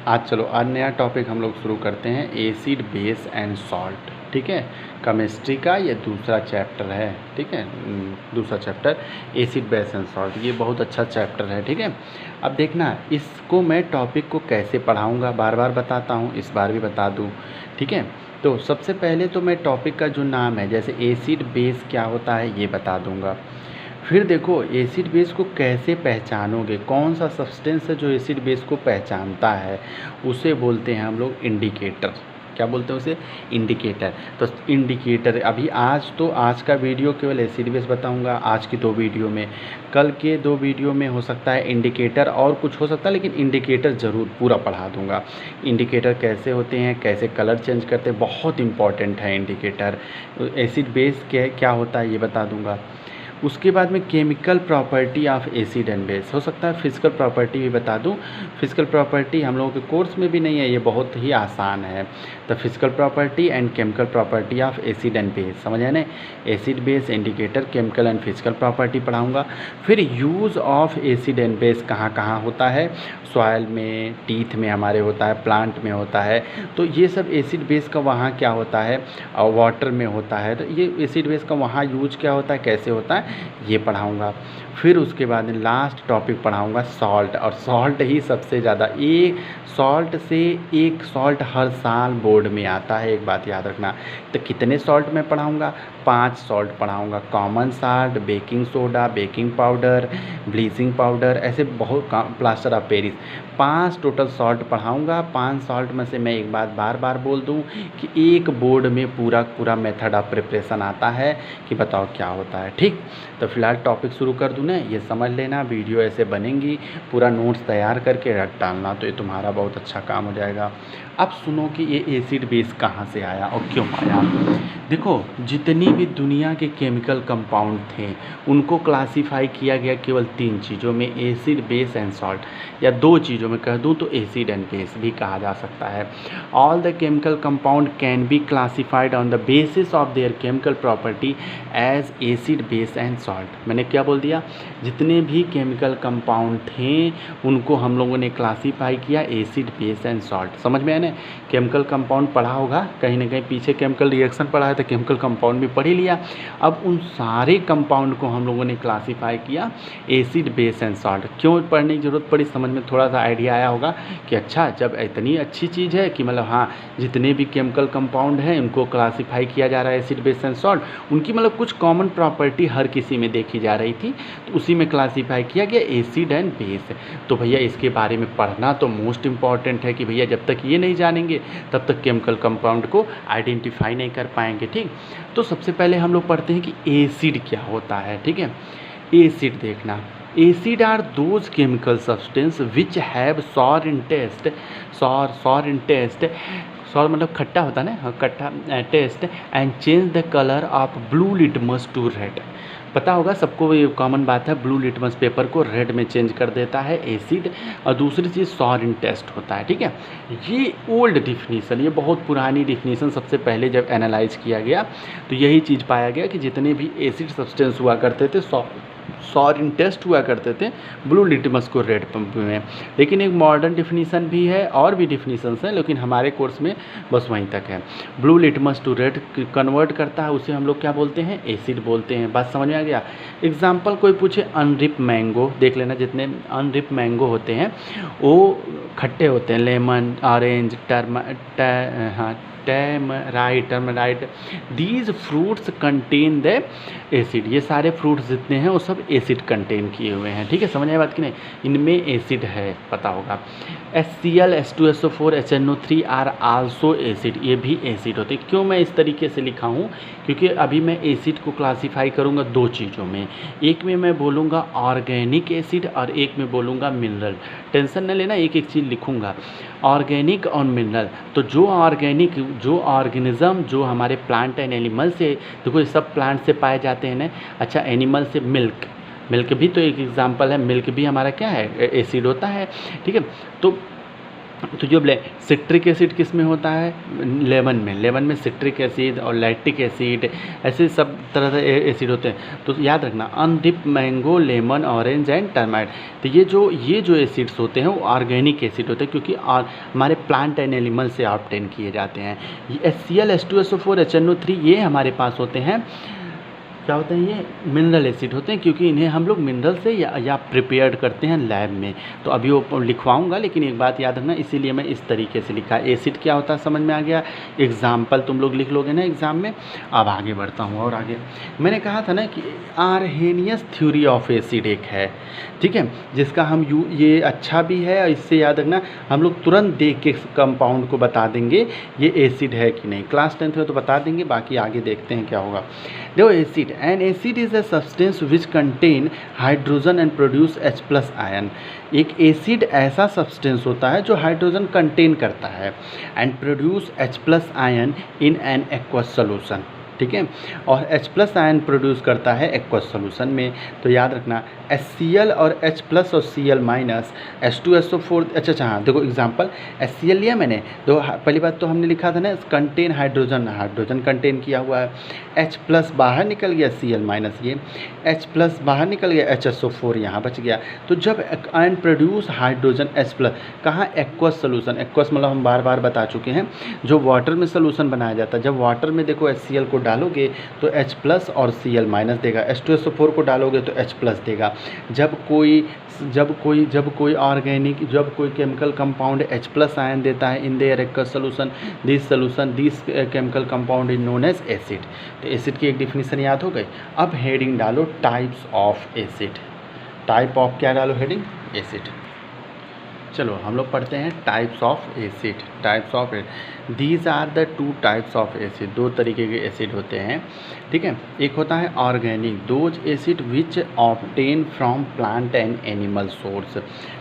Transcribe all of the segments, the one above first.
आज चलो आज नया टॉपिक हम लोग शुरू करते हैं, एसिड बेस एंड सॉल्ट। ठीक है, केमिस्ट्री का ये दूसरा चैप्टर है। ठीक है, दूसरा chapter acid base and salt, ये बहुत अच्छा चैप्टर है। ठीक है, अब देखना इसको मैं टॉपिक को कैसे पढ़ाऊँगा, बार बार बताता हूँ, इस बार भी बता दूँ। ठीक है, तो सबसे पहले तो मैं टॉपिक का जो नाम है, जैसे एसिड बेस क्या होता है ये बता दूँगा। फिर देखो एसिड बेस को कैसे पहचानोगे, कौन सा सब्सटेंस है जो एसिड बेस को पहचानता है, उसे बोलते हैं हम लोग इंडिकेटर। क्या बोलते हैं उसे? इंडिकेटर। तो इंडिकेटर अभी आज का वीडियो केवल एसिड बेस बताऊंगा, आज की 2 वीडियो में। कल के 2 वीडियो में हो सकता है इंडिकेटर और कुछ हो सकता है, लेकिन इंडिकेटर ज़रूर पूरा पढ़ा दूंगा। इंडिकेटर कैसे होते हैं, कैसे कलर चेंज करते हैं, बहुत इंपॉर्टेंट है इंडिकेटर। एसिड बेस क्या होता है ये बता दूंगा। उसके बाद में chemical property of acid and base, हो सकता है फिजिकल प्रॉपर्टी भी बता दूं। फिजिकल प्रॉपर्टी हम लोगों के कोर्स में भी नहीं है, ये बहुत ही आसान है। तो physical property and chemical property of acid and base, समझ आए ना? Acid base, indicator, chemical and physical property पढ़ाऊँगा। फिर use of acid and base कहाँ कहाँ होता है, सॉयल में, टीथ में हमारे होता है, प्लांट में होता है। तो ये सब एसिड बेस का वहाँ क्या होता है, और वाटर में होता है। तो ये एसिड बेस का वहाँ यूज क्या होता है, कैसे होता है, ये पढ़ाऊँगा। फिर उसके बाद लास्ट टॉपिक पढ़ाऊँगा सॉल्ट, और सॉल्ट ही सबसे ज़्यादा, एक सॉल्ट से एक सॉल्ट हर साल बोर्ड में आता है, एक बात याद रखना। तो कितने सॉल्ट मैं पढ़ाऊँगा? 5 सॉल्ट पढ़ाऊँगा, common salt, baking soda, baking powder, bleaching powder, ऐसे बहुत plaster of Paris, 5 total salt पढ़ाऊँगा। 5 सॉल्ट में से मैं एक बात बार बार बोल दूँ कि एक बोर्ड में पूरा मेथड ऑफ प्रिपरेशन आता है कि बताओ क्या होता है। ठीक, तो फिलहाल टॉपिक शुरू कर दूँ ना, ये समझ लेना, वीडियो ऐसे बनेंगी, पूरा नोट्स तैयार करके रख डालना, तो ये तुम्हारा बहुत अच्छा काम हो जाएगा। अब सुनो कि ये एसिड बेस कहाँ से आया और क्यों आया। देखो जितनी भी दुनिया के केमिकल कंपाउंड थे उनको क्लासिफाई किया गया केवल 3 चीज़ों में, एसिड बेस एंड सॉल्ट, या 2 चीज़ों में कह दूँ तो एसिड एंड बेस भी कहा जा सकता है। All the chemical compound can be classified on the basis of their chemical property as acid base and salt. मैंने क्या बोल दिया? जितने भी केमिकल कंपाउंड थे उनको हम लोगों ने क्लासीफाई किया एसिड बेस एंड सॉल्ट। समझ में आया ना? केमिकल कंपाउंड पढ़ा होगा कहीं ना कहीं, पीछे केमिकल रिएक्शन पढ़ा है तो केमिकल कंपाउंड भी पढ़ ही लिया। अब उन सारे कंपाउंड को हम लोगों ने क्लासीफाई किया एसिड बेस एंड सॉल्ट। क्यों पढ़ने की ज़रूरत पड़ी, समझ में थोड़ा सा आइडिया आया होगा कि अच्छा जब इतनी अच्छी चीज़ है कि मतलब हाँ जितने भी केमिकल कंपाउंड हैं उनको क्लासीफाई किया जा रहा है एसिड बेस एंड सॉल्ट, उनकी मतलब कुछ कॉमन प्रॉपर्टी हर किसी में देखी जा रही थी, तो उसी में क्लासीफाई किया गया एसिड एंड बेस। तो भैया इसके बारे में पढ़ना तो मोस्ट इम्पॉर्टेंट है कि भैया जब तक ये नहीं जानेंगे तब तक केमिकल कंपाउंड को आइडेंटिफाई नहीं कर पाएंगे। ठीक, तो सबसे पहले हम लोग पढ़ते हैं कि एसिड क्या होता है। ठीक है, एसिड देखना, acid are those chemical substance which have sour in taste, sour in taste, sour मतलब खट्टा होता है ना, खट्टा taste, and change the colour of blue litmus to red. पता होगा सबको, ये कॉमन बात है, ब्लू लिटमस पेपर को रेड में चेंज कर देता है एसिड। और दूसरी चीज़ सॉर इन टेस्ट होता है। ठीक है, ये ओल्ड डिफिनीसन, ये बहुत पुरानी डिफिनीसन, सबसे पहले जब एनालाइज किया गया तो यही चीज़ पाया गया कि जितने भी एसिड सब्सटेंस हुआ करते थे सॉर इन टेस्ट हुआ करते थे ब्लू लिटमस को रेड पंप में। लेकिन एक मॉडर्न डिफिनीसन भी है, और भी डिफिनीसन्स हैं, लेकिन हमारे कोर्स में बस वहीं तक है। Blue litmus to red convert करता है, उसे हम लोग क्या बोलते हैं? एसिड बोलते हैं। बात समझ में आ गया? एग्जाम्पल कोई पूछे अनरिप मैंगो, देख लेना, जितने अनरिप मैंगो होते हैं वो खट्टे होते हैं, lemon, orange, tamarind, these fruits contain the acid. ये सारे फ्रूट्स जितने हैं वो सब एसिड कंटेन किए हुए हैं। ठीक है, समझ आए बात कि नहीं? इनमें एसिड है, पता होगा। HCl, H2SO4, HNO3 are also acid, ये भी एसिड होते हैं। क्यों मैं इस तरीके से लिखा हूँ? क्योंकि अभी मैं एसिड को क्लासीफाई करूँगा 2 चीज़ों में, एक में मैं बोलूँगा ऑर्गेनिक एसिड और एक में बोलूँगा मिनरल। टेंशन न लेना, एक एक चीज़ लिखूँगा, ऑर्गेनिक और मिनरल। तो जो ऑर्गेनिक, जो ऑर्गेनिज्म जो हमारे प्लांट एंड एनिमल से, देखो ये सब प्लांट से पाए जाते हैं ना। अच्छा, एनिमल से मिल्क भी तो एक एग्जांपल है, मिल्क भी हमारा क्या है? एसिड होता है। ठीक है, तो तो जो सिट्रिक एसिड किस में होता है, लेमन में सिट्रिक एसिड और लैक्टिक एसिड, ऐसे सब तरह से एसिड होते हैं। तो याद रखना unripe, mango, lemon, orange and tamarind. तो ये जो एसिड्स होते हैं वो ऑर्गेनिक एसिड होते हैं, क्योंकि हमारे प्लांट एंड एनिमल से ऑब्टेन किए जाते हैं। ये HCl, H2SO4, HNO3 ये हमारे पास होते हैं, क्या होते हैं, ये मिनरल एसिड होते हैं, क्योंकि इन्हें हम लोग मिनरल से या प्रिपेयर्ड करते हैं लैब में। तो अभी वो लिखवाऊंगा, लेकिन एक बात याद रखना, इसीलिए मैं इस तरीके से लिखा। एसिड क्या होता है समझ में आ गया, एग्जाम्पल तुम लोग लिख लोगे ना एग्ज़ाम में। अब आगे बढ़ता हूँ और आगे मैंने कहा था ना कि आर्हेनियस थ्योरी ऑफ एसिड एक है, ठीक है, जिसका हम ये अच्छा भी है, और इससे याद रखना हम लोग तुरंत देख के कंपाउंड को बता देंगे ये एसिड है कि नहीं। क्लास 10th में तो बता देंगे, बाकी आगे देखते हैं क्या होगा। देखो acid, N acid is a substance which contain hydrogen and produce H+ ion. एक एसिड ऐसा सब्सटेंस होता है जो हाइड्रोजन कंटेन करता है and produce H+ ion in an aqueous solution, ठीक है, और H+ आयन प्रोड्यूस करता है एक्वस सोल्यूशन में। तो याद रखना HCl और H+ और Cl- H2SO4, अच्छा हाँ देखो एग्जांपल, HCl लिया मैंने, तो पहली बात तो हमने लिखा था ना कंटेन हाइड्रोजन कंटेन किया हुआ है, H+ बाहर निकल गया, Cl- ये H+ बाहर निकल गया, HSO4 यहाँ बच गया। तो जब आयन प्रोड्यूस हाइड्रोजन H+, कहाँ, एक्वस सोल्यूशन। एक्वस मतलब हम बार बार बता चुके हैं, जो वाटर में सोल्यूशन बनाया जाता है। जब वाटर में देखो HCl को डालोगे तो H+ और Cl- देगा, H2SO4 को डालोगे तो H+ देगा। जब कोई ऑर्गेनिक, जब कोई केमिकल कंपाउंड H+ आयन देता है in their aqueous solution, this chemical compound is known as acid. तो एसिड की एक डिफिनीशन याद हो गई। अब हेडिंग डालो types of acid. Type of क्या डालो हेडिंग, एसिड। चलो हम लोग पढ़ते हैं types of acid. Types of these are the 2 types of acid. 2 तरीके के एसिड होते हैं, ठीक है। एक होता है organic, those acid which obtain from plant and animal source.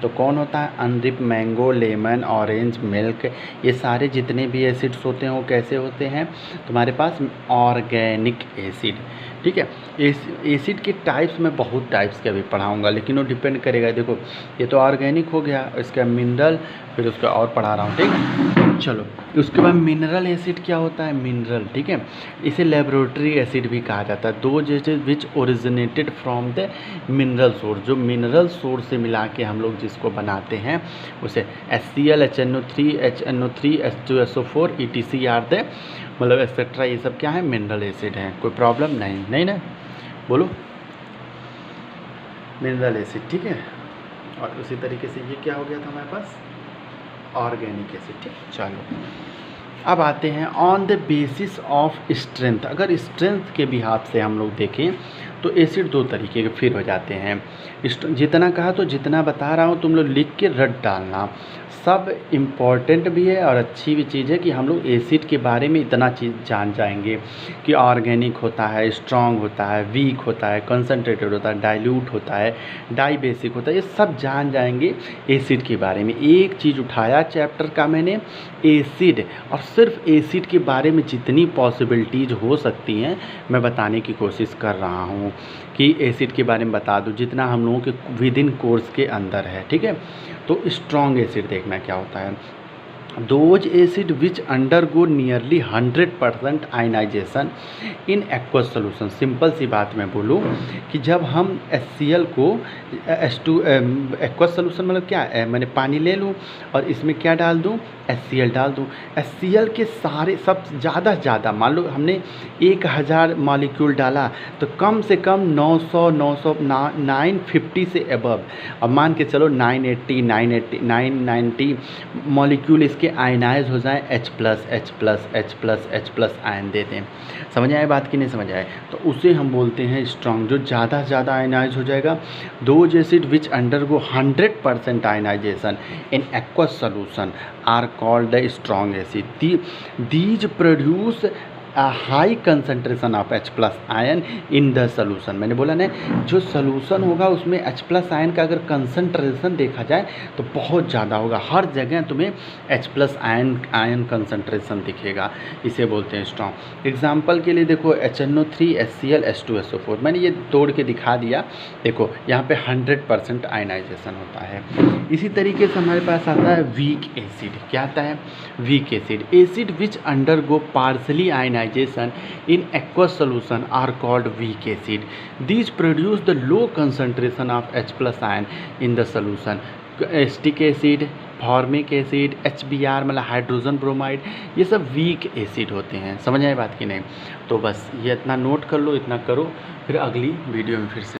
तो कौन होता है, अनरिप, मैंगो, लेमन, ऑरेंज, मिल्क, ये सारे जितने भी एसिड्स होते हैं वो कैसे होते हैं, तुम्हारे पास ऑर्गेनिक एसिड, ठीक है। एसिड के टाइप्स में बहुत टाइप्स के अभी पढ़ाऊँगा, लेकिन वो डिपेंड करेगा। देखो ये तो ऑर्गेनिक हो गया, इसका मिनरल, फिर उसका और पढ़ा रहा हूँ, ठीक है। चलो उसके बाद मिनरल एसिड क्या होता है, मिनरल, ठीक है, इसे लेबोरेटरी एसिड भी कहा जाता है। दो जैसे which originated from the mineral source, जो मिनरल सोर्स से मिला के हम लोग जिसको बनाते हैं उसे HCl, HNO3, H2SO4 ETC are the, मतलब एक्सेट्रा, ये सब क्या है, मिनरल एसिड हैं। कोई प्रॉब्लम नहीं ना, बोलो मिनरल एसिड, ठीक है। और उसी तरीके से ये क्या हो गया था हमारे पास, ऑर्गेनिक एसिड, ठीक। चलो अब आते हैं on the basis of strength. अगर स्ट्रेंथ के बिहाफ से हम लोग देखें तो एसिड 2 तरीके के फिर हो जाते हैं। जितना कहा तो जितना बता रहा हूँ तुम लोग लिख के रट डालना। सब इम्पॉर्टेंट भी है और अच्छी भी चीज़ है कि हम लोग एसिड के बारे में इतना चीज़ जान जाएंगे कि ऑर्गेनिक होता है, स्ट्रॉन्ग होता है, वीक होता है, कंसनट्रेटेड होता है, डाइल्यूट होता है, डाई होता है, ये सब जान जाएंगे एसिड के बारे में। एक चीज़ उठाया चैप्टर का मैंने, एसिड, और सिर्फ एसिड के बारे में जितनी पॉसिबिलिटीज़ हो सकती हैं मैं बताने की कोशिश कर रहा हूँ कि एसिड के बारे में बता दूँ जितना हम लोगों के विद इन कोर्स के अंदर है, ठीक है। तो स्ट्रॉन्ग एसिड देखना क्या होता है, those acid which undergo nearly 100% ionisation in aqueous solution. Simple सी बात मैं बोलूँ कि जब हम HCl को H2 एक्वस सोल्यूशन मतलब क्या है, मैंने पानी ले लूँ और इसमें क्या डाल दूँ, HCl डाल दूँ। HCl के सारे सब ज़्यादा से ज़्यादा मान लो हमने 1000 मॉलिक्यूल डाला तो कम से कम 950 से अबव, अब मान के चलो 990 मॉलिक्यूल इसके आयनाइज हो जाए, H+ आयन दे दें। समझ आए बात कि नहीं समझ आए, तो उसे हम बोलते हैं स्ट्रॉन्ग, जो ज़्यादा से ज़्यादा आयनाइज हो जाएगा। Those acid which undergo 100% ionisation in aqueous solution are called the strong acid. These produce a high concentration of H plus ion in the solution. मैंने बोला ना, जो सोल्यूशन होगा उसमें H प्लस आयन का अगर कंसंट्रेशन देखा जाए तो बहुत ज़्यादा होगा, हर जगह तुम्हें H प्लस आयन कंसंट्रेशन दिखेगा, इसे बोलते हैं स्ट्रॉन्ग। एग्जाम्पल के लिए देखो HNO3 HCl H2SO4, मैंने ये तोड़ के दिखा दिया। देखो यहाँ पे 100% आयनाइजेशन होता है। इसी तरीके से हमारे पास आता है वीक एसिड। क्या आता है? Weak acid. Acid which undergo partially ionisation in aqueous solution are called weak acid. These produce the low concentration of H plus ion in the solution. Acetic acid, formic acid, HBr मतलब hydrogen bromide, ये सब weak acid होते हैं। समझ आए बात की नहीं? तो बस ये इतना नोट कर लो, इतना करो, फिर अगली वीडियो में फिर से